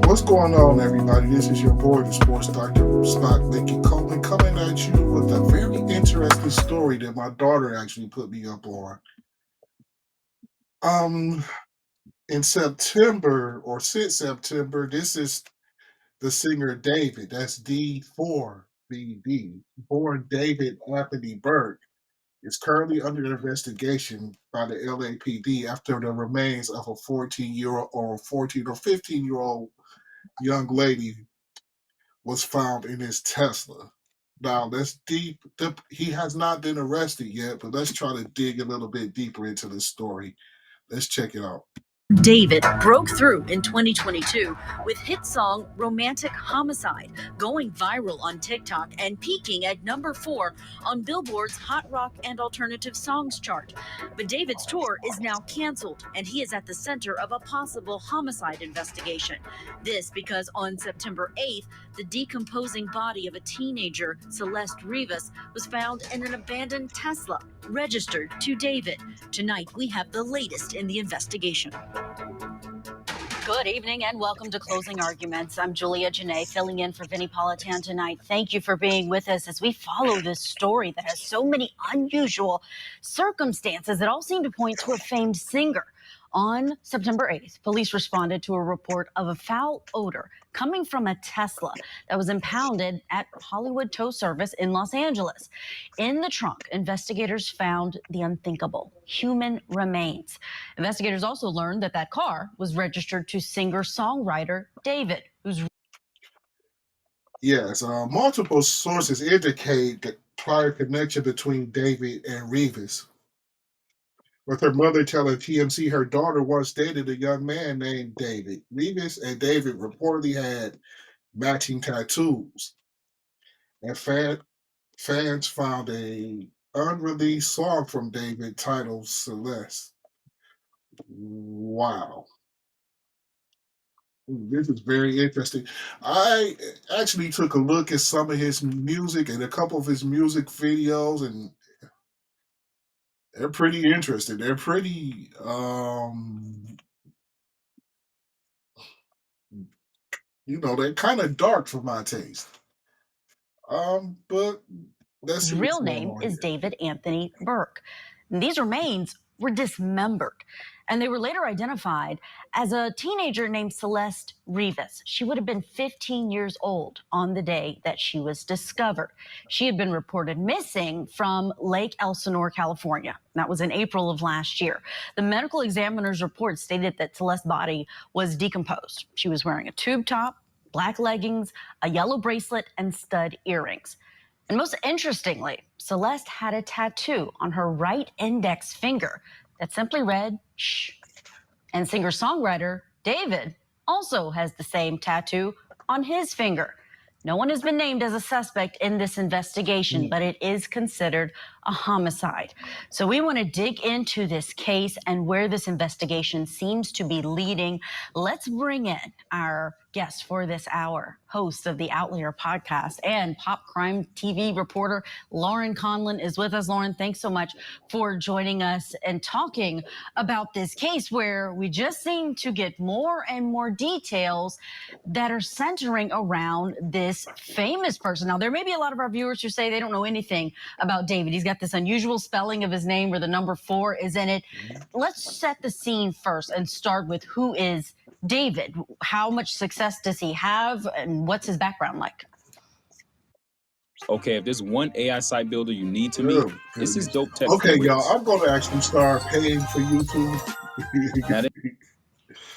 What's going on, everybody? This is your boy, the sports doctor, Scott Mickey Coleman, coming at you with a very interesting story that my daughter actually put me up on. Um, in September, or since September, this is the singer David. That's D4VD. Born David Anthony Burke is currently under investigation by the LAPD after the remains of a 14-year-old or 14 or 15-year-old young lady was found in his Tesla. Now, let's deep. He has not been arrested yet, but let's try to dig a little bit deeper into this story. Let's check it out. David broke through in 2022 with hit song Romantic Homicide, going viral on TikTok and peaking at number 4 on Billboard's Hot Rock and Alternative Songs chart. But David's tour is now canceled, and he is at the center of a possible homicide investigation. This because on September 8th, the decomposing body of a teenager, Celeste Rivas, was found in an abandoned Tesla registered to David. Tonight, we have the latest in the investigation. Good evening and welcome to Closing Arguments. I'm Julia Janae, filling in for Vinnie Politan tonight. Thank you for being with us as we follow this story that has so many unusual circumstances that all seem to point to a famed singer. On September 8th, police responded to a report of a foul odor coming from a Tesla that was impounded at Hollywood Tow Service in Los Angeles. In the trunk, investigators found the unthinkable: human remains. Investigators also learned that that car was registered to singer-songwriter David, who's... Yes, multiple sources indicate that prior connection between David and Rivas, with her mother telling TMC her daughter once dated a young man named David. Rivas and David reportedly had matching tattoos, and fans found a unreleased song from David titled Celeste. Wow. This is very interesting. I actually took a look at some of his music and a couple of his music videos, and they're pretty interesting. They're pretty, they're kind of dark for my taste. But let's His see what's real going name on is here. David Anthony Burke. And these remains were dismembered, and they were later identified as a teenager named Celeste Rivas. She would have been 15 years old on the day that she was discovered. She had been reported missing from Lake Elsinore, California. That was in April of last year. The medical examiner's report stated that Celeste's body was decomposed. She was wearing a tube top, black leggings, a yellow bracelet, and stud earrings. And most interestingly, Celeste had a tattoo on her right index finger that simply read, "Shh." And singer-songwriter David also has the same tattoo on his finger. No one has been named as a suspect in this investigation, but it is considered a homicide. So we want to dig into this case and where this investigation seems to be leading. Let's bring in our guest for this hour, host of the Outlier podcast and pop crime TV reporter Lauren Conlon is with us. Lauren, thanks so much for joining us and talking about this case where we just seem to get more and more details that are centering around this famous person. Now, there may be a lot of our viewers who say they don't know anything about David. He's got this unusual spelling of his name where the number 4 is in it. Let's set the scene first and start with who is David. How much success does he have, and what's his background like? Okay, if there's one AI site builder you need to meet, this is Dope Tech Okay, from y'all, Wiz. I'm going to actually start paying for YouTube.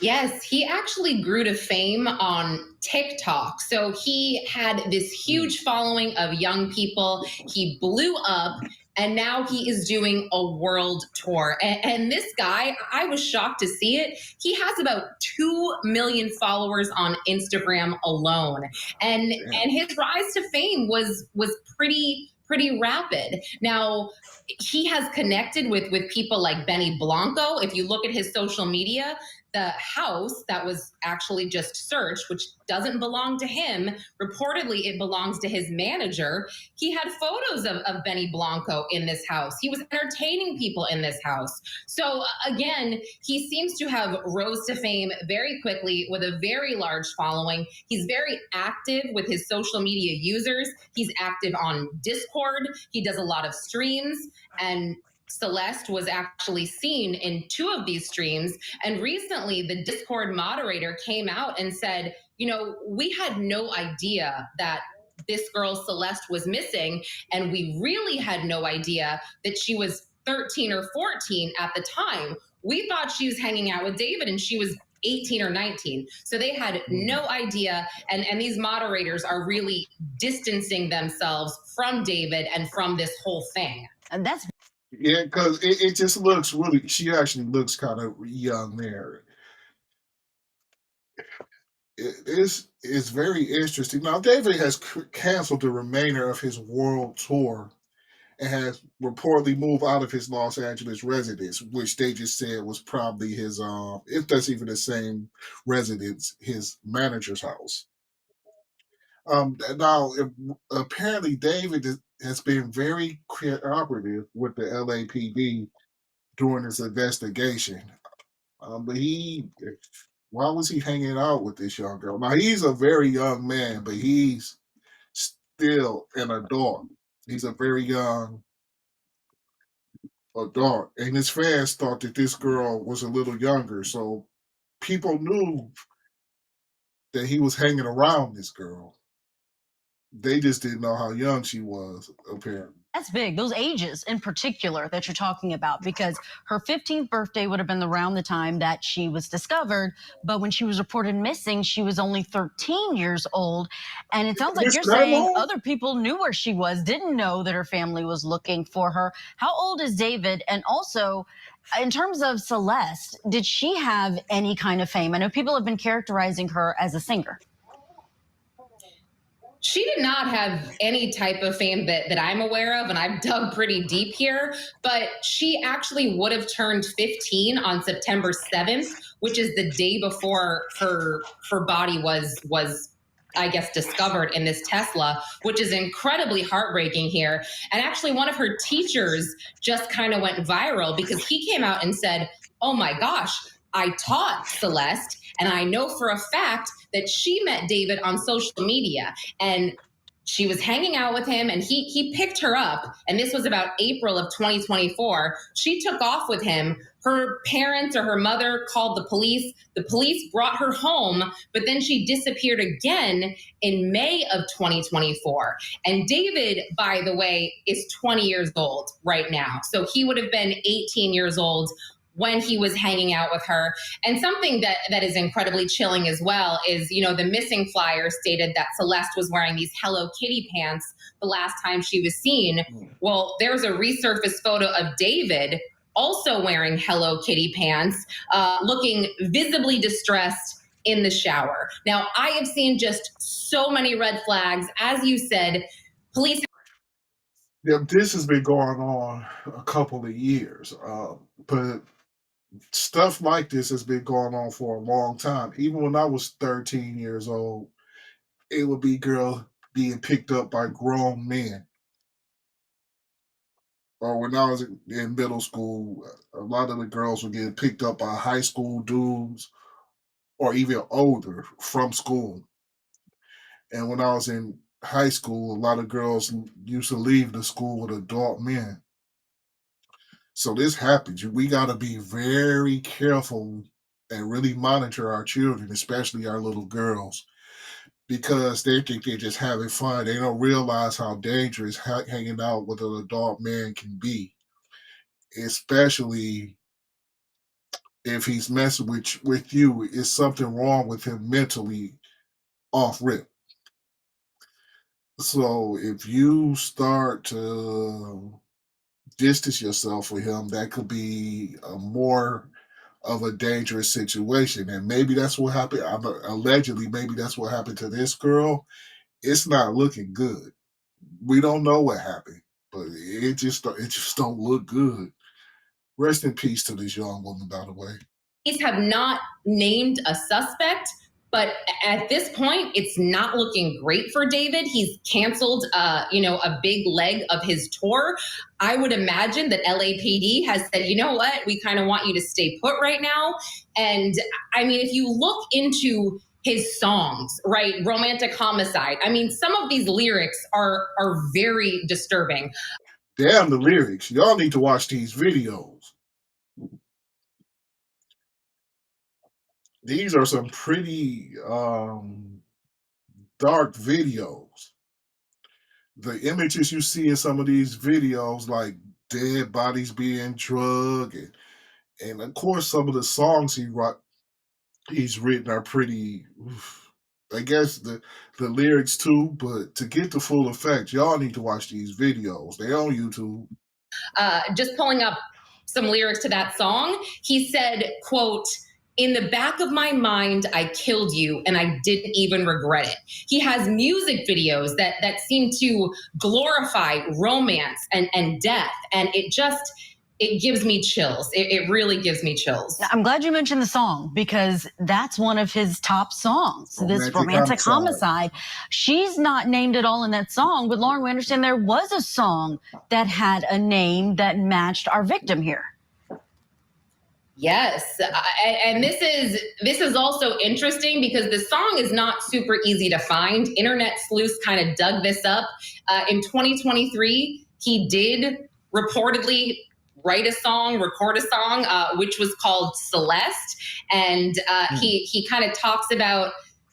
Yes, he actually grew to fame on TikTok. So he had this huge following of young people. He blew up, and now he is doing a world tour. And this guy, I was shocked to see it. He has about 2 million followers on Instagram alone. And his rise to fame was pretty rapid. Now, he has connected with people like Benny Blanco. If you look at his social media, the house that was actually just searched, which doesn't belong to him, reportedly it belongs to his manager. He had photos of Benny Blanco in this house. He was entertaining people in this house. So again, he seems to have rose to fame very quickly with a very large following. He's very active with his social media users. He's active on Discord. He does a lot of streams, and Celeste was actually seen in 2 of these streams. And recently, the Discord moderator came out and said, we had no idea that this girl Celeste was missing, and we really had no idea that she was 13 or 14 at the time. We thought she was hanging out with David and she was 18 or 19. So they had no idea. And these moderators are really distancing themselves from David and from this whole thing. And that's Yeah, because it just looks really, she actually looks kind of young there. It's very interesting. Now, David has canceled the remainder of his world tour and has reportedly moved out of his Los Angeles residence, which they just said was probably his, if that's even the same residence, his manager's house. Now, apparently, David has been very cooperative with the LAPD during this investigation. But why was he hanging out with this young girl? Now, he's a very young man, but he's still an adult. He's a very young adult. And his fans thought that this girl was a little younger. So people knew that he was hanging around this girl. They just didn't know how young she was, apparently. That's big. Those ages in particular that you're talking about, because her 15th birthday would have been around the time that she was discovered. But when she was reported missing, she was only 13 years old. And it sounds like you're saying other people knew where she was, didn't know that her family was looking for her. How old is David? And also, in terms of Celeste, did she have any kind of fame? I know people have been characterizing her as a singer. She did not have any type of fame that I'm aware of, and I've dug pretty deep here, but she actually would have turned 15 on September 7th, which is the day before her body was I guess discovered in this Tesla, which is incredibly heartbreaking here. And actually one of her teachers just kind of went viral because he came out and said, "Oh my gosh, I taught Celeste, and I know for a fact that she met David on social media, and she was hanging out with him, and he picked her up, and this was about April of 2024. She took off with him. Her parents or her mother called the police. The police brought her home, but then she disappeared again in May of 2024. And David, by the way, is 20 years old right now. So he would have been 18 years old when he was hanging out with her. And something that is incredibly chilling as well is, the missing flyer stated that Celeste was wearing these Hello Kitty pants the last time she was seen. Well, there's a resurfaced photo of David also wearing Hello Kitty pants, looking visibly distressed in the shower. Now, I have seen just so many red flags. As you said, police. Yeah, this has been going on a couple of years, but stuff like this has been going on for a long time. Even when I was 13 years old, it would be girls being picked up by grown men. Or when I was in middle school, a lot of the girls were getting picked up by high school dudes or even older from school. And when I was in high school, a lot of girls used to leave the school with adult men. So this happens. We got to be very careful and really monitor our children, especially our little girls, because they think they're just having fun. They don't realize how dangerous hanging out with an adult man can be, especially if he's messing with you. Is something wrong with him mentally off rip. So if you start to distance yourself from him, that could be a more of a dangerous situation. And maybe that's what happened. Allegedly, maybe that's what happened to this girl. It's not looking good. We don't know what happened, but it just don't look good. Rest in peace to this young woman, by the way. have not named a suspect, but at this point, it's not looking great for David. He's canceled, a big leg of his tour. I would imagine that LAPD has said, you know what, we kind of want you to stay put right now. And I mean, if you look into his songs, right, Romantic Homicide, I mean, some of these lyrics are very disturbing. Damn the lyrics. Y'all need to watch these videos. These are some pretty dark videos. The images you see in some of these videos, like dead bodies being drugged, and of course some of the songs he's written are pretty. I guess the lyrics too, but to get the full effect, y'all need to watch these videos. They're on YouTube. Just pulling up some lyrics to that song, he said, quote, "In the back of my mind, I killed you and I didn't even regret it." He has music videos that seem to glorify romance and death. And it gives me chills. It really gives me chills. I'm glad you mentioned the song because that's one of his top songs, this Romantic Homicide. She's not named at all in that song, but Lauren, we understand there was a song that had a name that matched our victim here. Yes, and this is also interesting because the song is not super easy to find. Internet sleuths kind of dug this up. In 2023, he did reportedly record a song, which was called Celeste, and he kind of talks about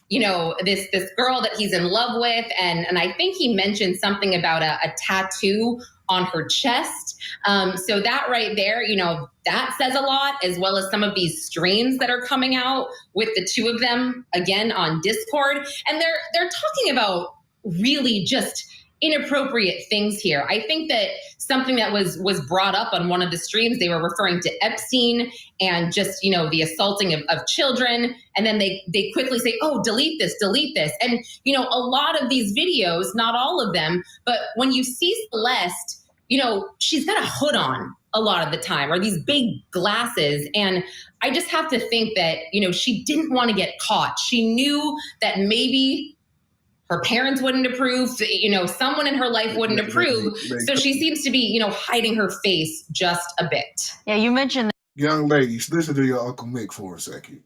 this girl that he's in love with, and I think he mentioned something about a tattoo on her chest. So that right there, that says a lot, as well as some of these streams that are coming out with the two of them again on Discord, and they're talking about really just inappropriate things here. I think that something that was brought up on one of the streams, they were referring to Epstein and just, the assaulting of children. And then they quickly say, oh, delete this. And, a lot of these videos, not all of them, but when you see Celeste, she's got a hood on a lot of the time, or these big glasses. And I just have to think that, she didn't want to get caught. She knew that maybe her parents wouldn't approve, someone in her life wouldn't approve. So she seems to be, hiding her face just a bit. Yeah, you mentioned. Young ladies, listen to your Uncle Mick for a second.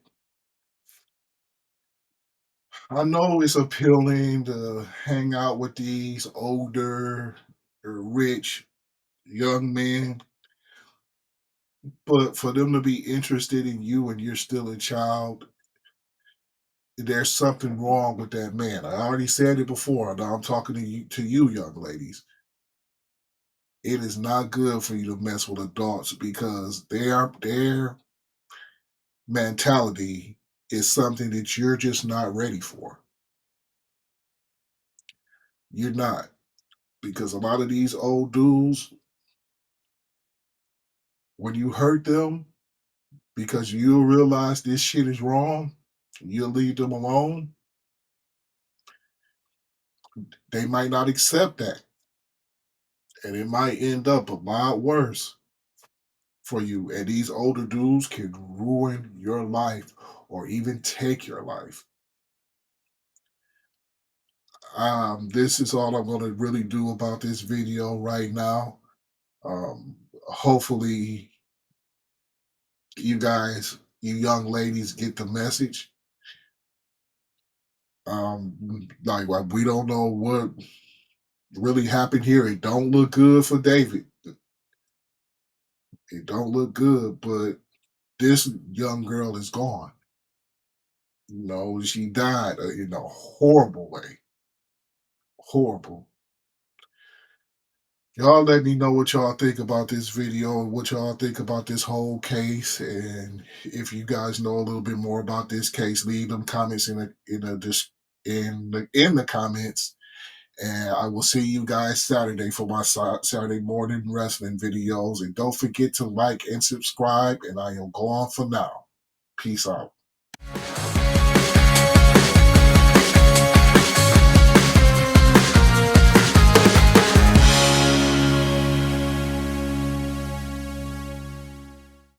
I know it's appealing to hang out with these older, rich young men, but for them to be interested in you and you're still a child, there's something wrong with that man. I already said it before. Now I'm talking to you young ladies. It is not good for you to mess with adults because their mentality is something that you're just not ready for. You're not. Because a lot of these old dudes, when you hurt them, because you'll realize this shit is wrong, you'll leave them alone, they might not accept that. And it might end up a lot worse for you. And these older dudes can ruin your life or even take your life. This is all I'm going to really do about this video right now. Hopefully, you guys, you young ladies, get the message. Like we don't know what really happened here. It don't look good for David. It don't look good, but this young girl is gone. She died in a horrible way. Horrible. Y'all let me know what y'all think about this video and what y'all think about this whole case. And if you guys know a little bit more about this case, leave them comments in the comments. And I will see you guys Saturday for my Saturday morning wrestling videos. And don't forget to like and subscribe. And I am gone for now. Peace out.